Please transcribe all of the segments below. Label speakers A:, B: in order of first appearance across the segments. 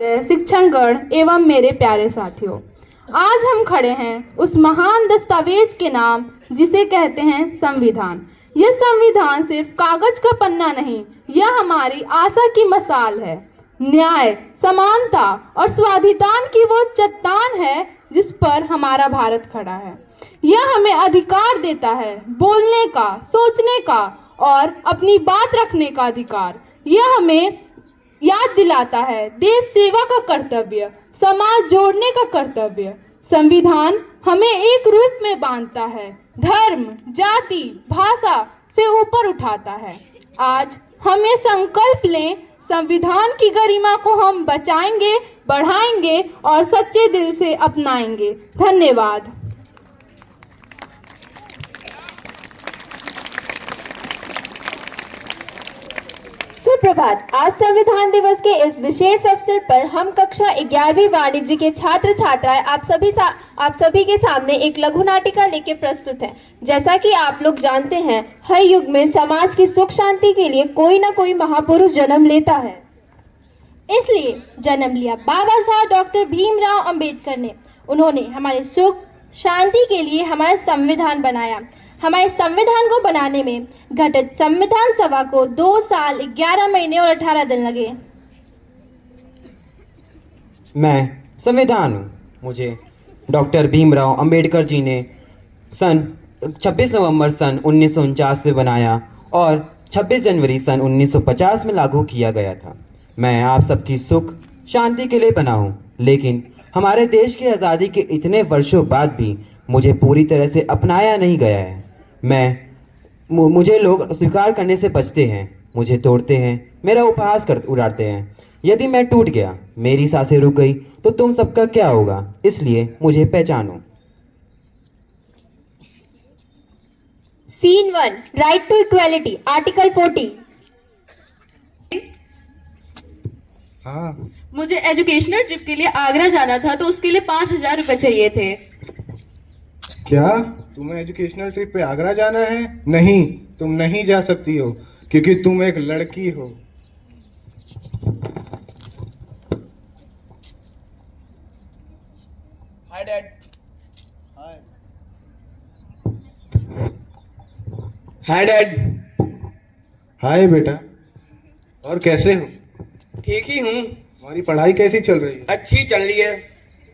A: शिक्षकगण एवं मेरे प्यारे साथियों, आज हम खड़े हैं उस महान दस्तावेज के नाम जिसे कहते हैं संविधान। यह संविधान सिर्फ कागज का पन्ना नहीं, यह हमारी आशा की मसाल है। न्याय, समानता और स्वाधिकार की वो चट्टान है जिस पर हमारा भारत खड़ा है। यह हमें अधिकार देता है बोलने का, सोचने का और अपनी बात रखने का अधिकार। यह हमें याद दिलाता है देश सेवा का कर्तव्य, समाज जोड़ने का कर्तव्य। संविधान हमें एक रूप में बांधता है, धर्म, जाति, भाषा से ऊपर उठाता है। आज हम ये संकल्प लें, संविधान की गरिमा को हम बचाएंगे, बढ़ाएंगे और सच्चे दिल से अपनाएंगे। धन्यवाद।
B: सुप्रभात। आज संविधान दिवस के इस विशेष अवसर पर हम कक्षा 11वीं वाणिज्य के छात्र छात्राएं आप सभी के सामने एक लघु नाटिका लेके प्रस्तुत हैं। जैसा कि आप लोग जानते हैं, हर युग में समाज की सुख शांति के लिए कोई ना कोई महापुरुष जन्म लेता है। इसलिए जन्म लिया बाबा साहब डॉक्टर भीमराव अंबेडकर ने। उन्होंने हमारे सुख शांति के लिए हमारा संविधान बनाया। हमारे संविधान को बनाने में गठित संविधान सभा को 2 साल 11 महीने और 18 दिन लगे।
C: मैं संविधान हूँ। मुझे डॉक्टर भीमराव अंबेडकर जी ने 26 नवंबर सन 1949 में बनाया और 26 जनवरी सन 1950 में लागू किया गया था। मैं आप सबकी सुख शांति के लिए बना हूँ, लेकिन हमारे देश की आज़ादी के इतने वर्षों बाद भी मुझे पूरी तरह से अपनाया नहीं गया है। मुझे लोग स्वीकार करने से बचते हैं, मुझे तोड़ते हैं, मेरा उपहास उड़ाते हैं। यदि मैं टूट गया, मेरी सांसें रुक गई, तो तुम सबका क्या होगा? इसलिए मुझे पहचानो।
B: Scene 1, right to equality, article 40।
C: हाँ,
D: मुझे एजुकेशनल ट्रिप के लिए आगरा जाना था, तो उसके लिए 5,000 रुपए चाहिए थे।
E: क्या तुम्हें एजुकेशनल ट्रिप पे आगरा जाना है? नहीं, तुम नहीं जा सकती हो क्योंकि तुम एक लड़की हो।
F: Hi dad. Hi dad.
E: हाय बेटा, और कैसे हो?
F: ठीक ही हूँ।
E: तुम्हारी पढ़ाई कैसी चल रही है?
F: अच्छी चल रही है।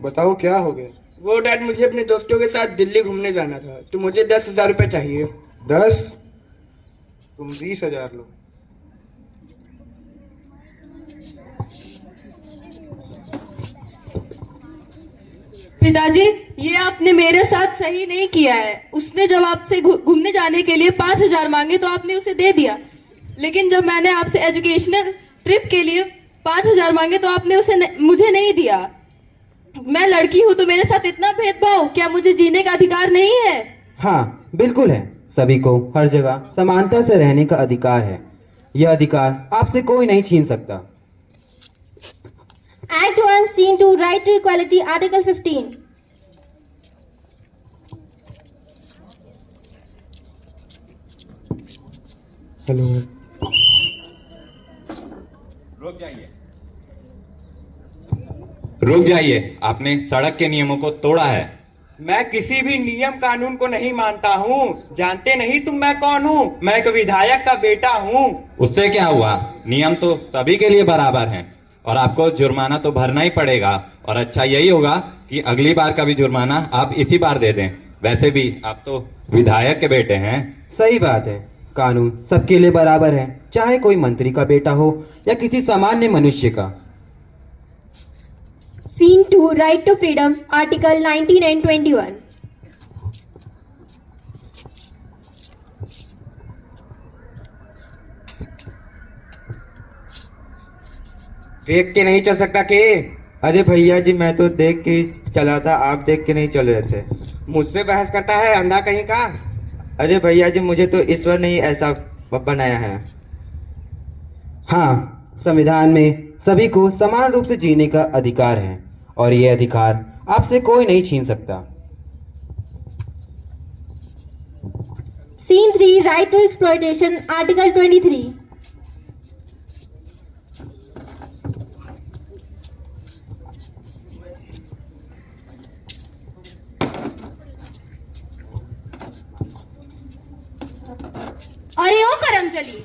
E: बताओ क्या हो गया?
F: वो डैड, मुझे अपने दोस्तों के साथ दिल्ली घूमने जाना था, तो मुझे 10,000 रुपये चाहिए।
E: 10? तुम 20,000 लो।
D: पिताजी, ये आपने मेरे साथ सही नहीं किया है। उसने जब आपसे घूमने जाने के लिए 5,000 मांगे तो आपने उसे दे दिया, लेकिन जब मैंने आपसे एजुकेशनल ट्रिप के लिए 5,000 मांगे तो आपने मुझे नहीं दिया। मैं लड़की हूँ तो मेरे साथ इतना भेदभाव? क्या मुझे जीने का अधिकार नहीं है?
C: हाँ, बिल्कुल है। सभी को हर जगह समानता से रहने का अधिकार है। यह अधिकार आपसे कोई नहीं छीन सकता।
B: Act 1, Scene 2, right to equality, article 15।
E: Hello.
G: रुक जाइए, आपने सड़क के नियमों को तोड़ा है।
H: मैं किसी भी नियम कानून को नहीं मानता हूँ। जानते नहीं तुम मैं कौन हूँ? मैं एक विधायक का बेटा हूँ।
G: उससे क्या हुआ? नियम तो सभी के लिए बराबर हैं और आपको जुर्माना तो भरना ही पड़ेगा। और अच्छा यही होगा कि अगली बार का भी जुर्माना आप इसी बार दे दें। वैसे भी आप तो विधायक के बेटे हैं।
C: सही बात है, कानून सबके लिए बराबर है, चाहे कोई मंत्री का बेटा हो या किसी सामान्य मनुष्य का।
B: Scene 2, right to freedom, article 19 and 21।
H: देख के नहीं चल सकता के?
I: अरे भैया जी, मैं तो देख के चला था, आप देख के नहीं चल रहे थे।
H: मुझसे बहस करता है, अंधा कहीं का।
I: अरे भैया जी, मुझे तो ईश्वर ने ही ऐसा बनाया है।
C: हाँ, संविधान में सभी को समान रूप से जीने का अधिकार है और ये अधिकार आपसे कोई नहीं छीन सकता।
B: Scene 3, right to exploitation, article 23।
A: जली।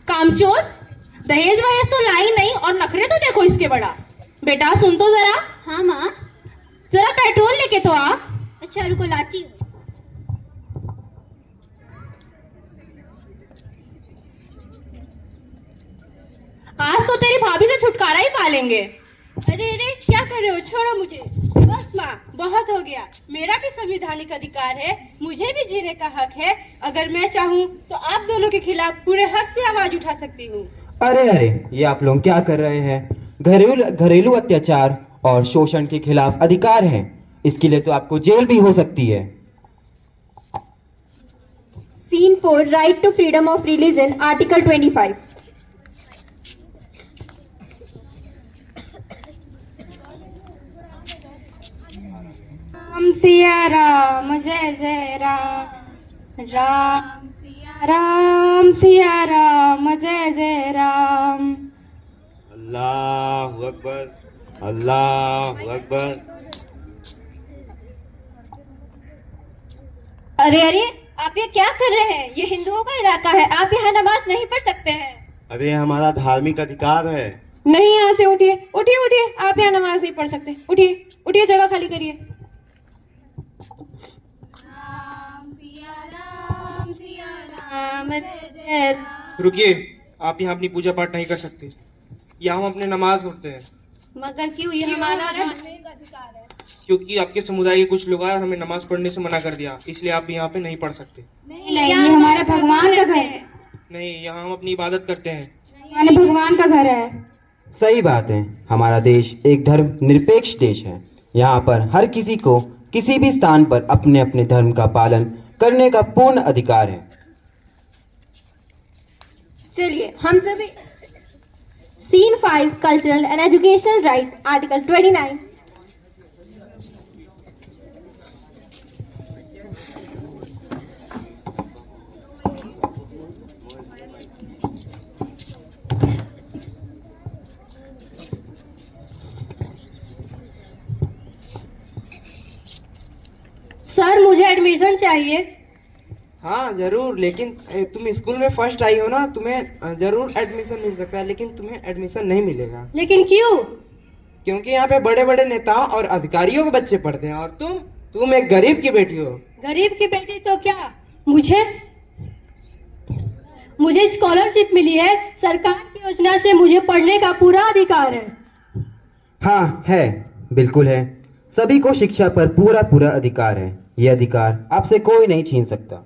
A: कामचोर, दहेज वहेज तो लाई नहीं और नखरे तो देखो इसके बड़ा। बेटा सुन तो जरा।
J: हाँ माँ।
A: जरा पेट्रोल लेके तो आ।
J: अच्छा रुको लाती हूँ।
A: आज तो तेरी भाभी से छुटकारा ही पा लेंगे।
J: अरे अरे क्या कर रहे हो, छोड़ो मुझे। बस माँ बहुत हो गया, मेरा भी संवैधानिक अधिकार है, मुझे भी जीने का हक है। अगर मैं चाहूँ तो आप दोनों के खिलाफ पूरे हक से आवाज उठा सकती हूँ।
C: अरे अरे, ये आप लोग क्या कर रहे हैं? घरेलू अत्याचार और शोषण के खिलाफ अधिकार है, इसके लिए तो आपको जेल भी हो सकती है।
B: Scene 4, right to freedom of religion, article 25।
A: Ram Siya Ram जय जय राम, राम सिया राम जय जय राम।
I: अल्लाह अकबर, अल्लाह अकबर।
J: अरे अरे आप ये क्या कर रहे हैं? ये हिंदुओं का इलाका है, आप यहाँ नमाज नहीं पढ़ सकते हैं।
I: अरे हमारा धार्मिक अधिकार है।
D: नहीं, यहाँ से उठिए उठिए उठिए, आप यहाँ नमाज नहीं पढ़ सकते। उठिए उठिए, जगह खाली करिए।
H: रुकिए, आप यहाँ अपनी पूजा पाठ नहीं कर सकते, यहाँ हम अपने नमाज पढ़ते हैं।
J: मगर क्यों? ये हमारा धार्मिक अधिकार है।
H: क्योंकि आपके समुदाय के कुछ लोग आए और हमें नमाज पढ़ने से मना कर दिया, इसलिए आप यहाँ पे नहीं पढ़ सकते।
J: नहीं, ये हमारे भगवान का घर है।
H: नहीं, यहाँ हम अपनी इबादत करते हैं।
A: हमारे भगवान का घर है।
C: सही बात है, हमारा देश एक धर्म निरपेक्ष देश है। यहाँ पर हर किसी को किसी भी स्थान पर अपने अपने धर्म का पालन करने का पूर्ण अधिकार है।
B: चलिए हम सभी। Scene 5, cultural and educational right, article 29।
J: Sir मुझे एडमिशन चाहिए।
F: हाँ जरूर, लेकिन तुम स्कूल में फर्स्ट आई हो ना, तुम्हें जरूर एडमिशन मिल सकता है, लेकिन तुम्हें एडमिशन नहीं मिलेगा।
J: लेकिन क्यों?
F: क्योंकि यहाँ पे बड़े बड़े नेताओं और अधिकारियों के बच्चे पढ़ते हैं और तुम एक गरीब की बेटी हो।
J: गरीब की बेटी तो क्या, मुझे स्कॉलरशिप मिली है, सरकार की योजना से मुझे पढ़ने का पूरा अधिकार है।
C: हाँ है, बिल्कुल है। सभी को शिक्षा पर पूरा अधिकार है। यह अधिकार आपसे कोई नहीं छीन सकता।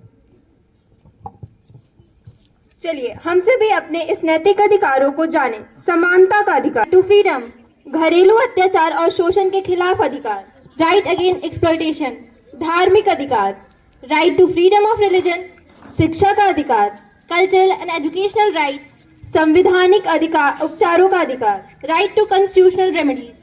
B: चलिए हम सभी अपने इस नैतिक अधिकारों को जानें। समानता का अधिकार, टू फ्रीडम, घरेलू अत्याचार और शोषण के खिलाफ अधिकार, राइट अगेन एक्सप्लॉयटेशन, धार्मिक अधिकार, right to freedom of religion, शिक्षा का अधिकार, कल्चरल एंड एजुकेशनल राइट, संवैधानिक अधिकार, उपचारों का अधिकार, राइट टू कॉन्स्टिट्यूशनल रेमेडीज।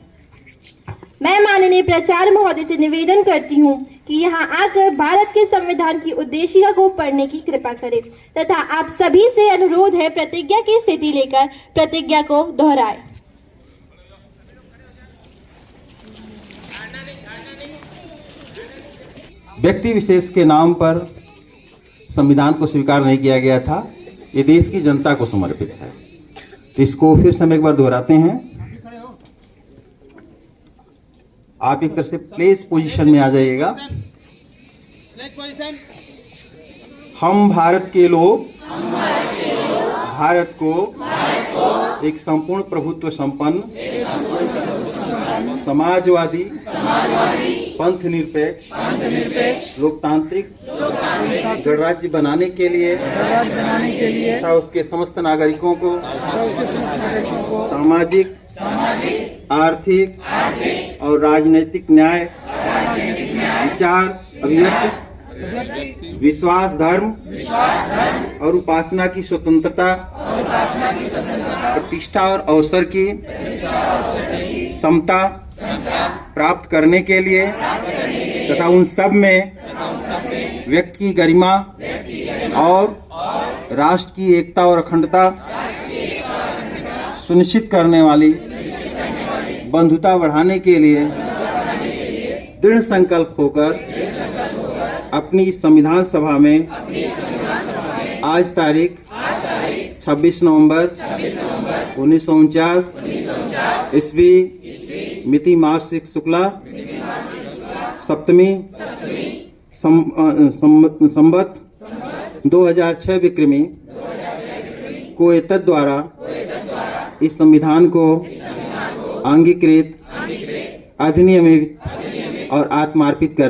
B: मैं माननीय प्राचार्य महोदय से निवेदन करती हूँ कि यहाँ आकर भारत के संविधान की उद्देशिका को पढ़ने की कृपा करें तथा आप सभी से अनुरोध है प्रतिज्ञा की स्थिति लेकर प्रतिज्ञा को दोहराएं।
K: व्यक्ति विशेष के नाम पर संविधान को स्वीकार नहीं किया गया था, ये देश की जनता को समर्पित है। तो इसको फिर से हम एक बार दोहराते हैं। आप एक तरह से प्लेस पोजीशन में आ जाइएगा। हम भारत के लोग भारत को एक संपूर्ण प्रभुत्व संपन्न समाजवादी पंथ निरपेक्ष लोकतांत्रिक गणराज्य बनाने के लिए तथा उसके समस्त नागरिकों को सामाजिक आर्थिक और राजनीतिक न्याय विचार अभिव्यक्ति विश्वास धर्म और उपासना की स्वतंत्रता प्रतिष्ठा और अवसर की समता प्राप्त करने के लिए तथा उन सब में व्यक्ति की गरिमा और राष्ट्र की एकता और अखंडता सुनिश्चित करने वाली बंधुता बढ़ाने के लिए दृढ़ संकल्प होकर अपनी संविधान सभा में आज तारीख 26 नवंबर 1949 ईस्वी मिति मास शुक्ला सप्तमी संवत 2006 विक्रमी को एतद द्वारा इस संविधान को अंगीकृत अधिनियमित और आत्मार्पित कर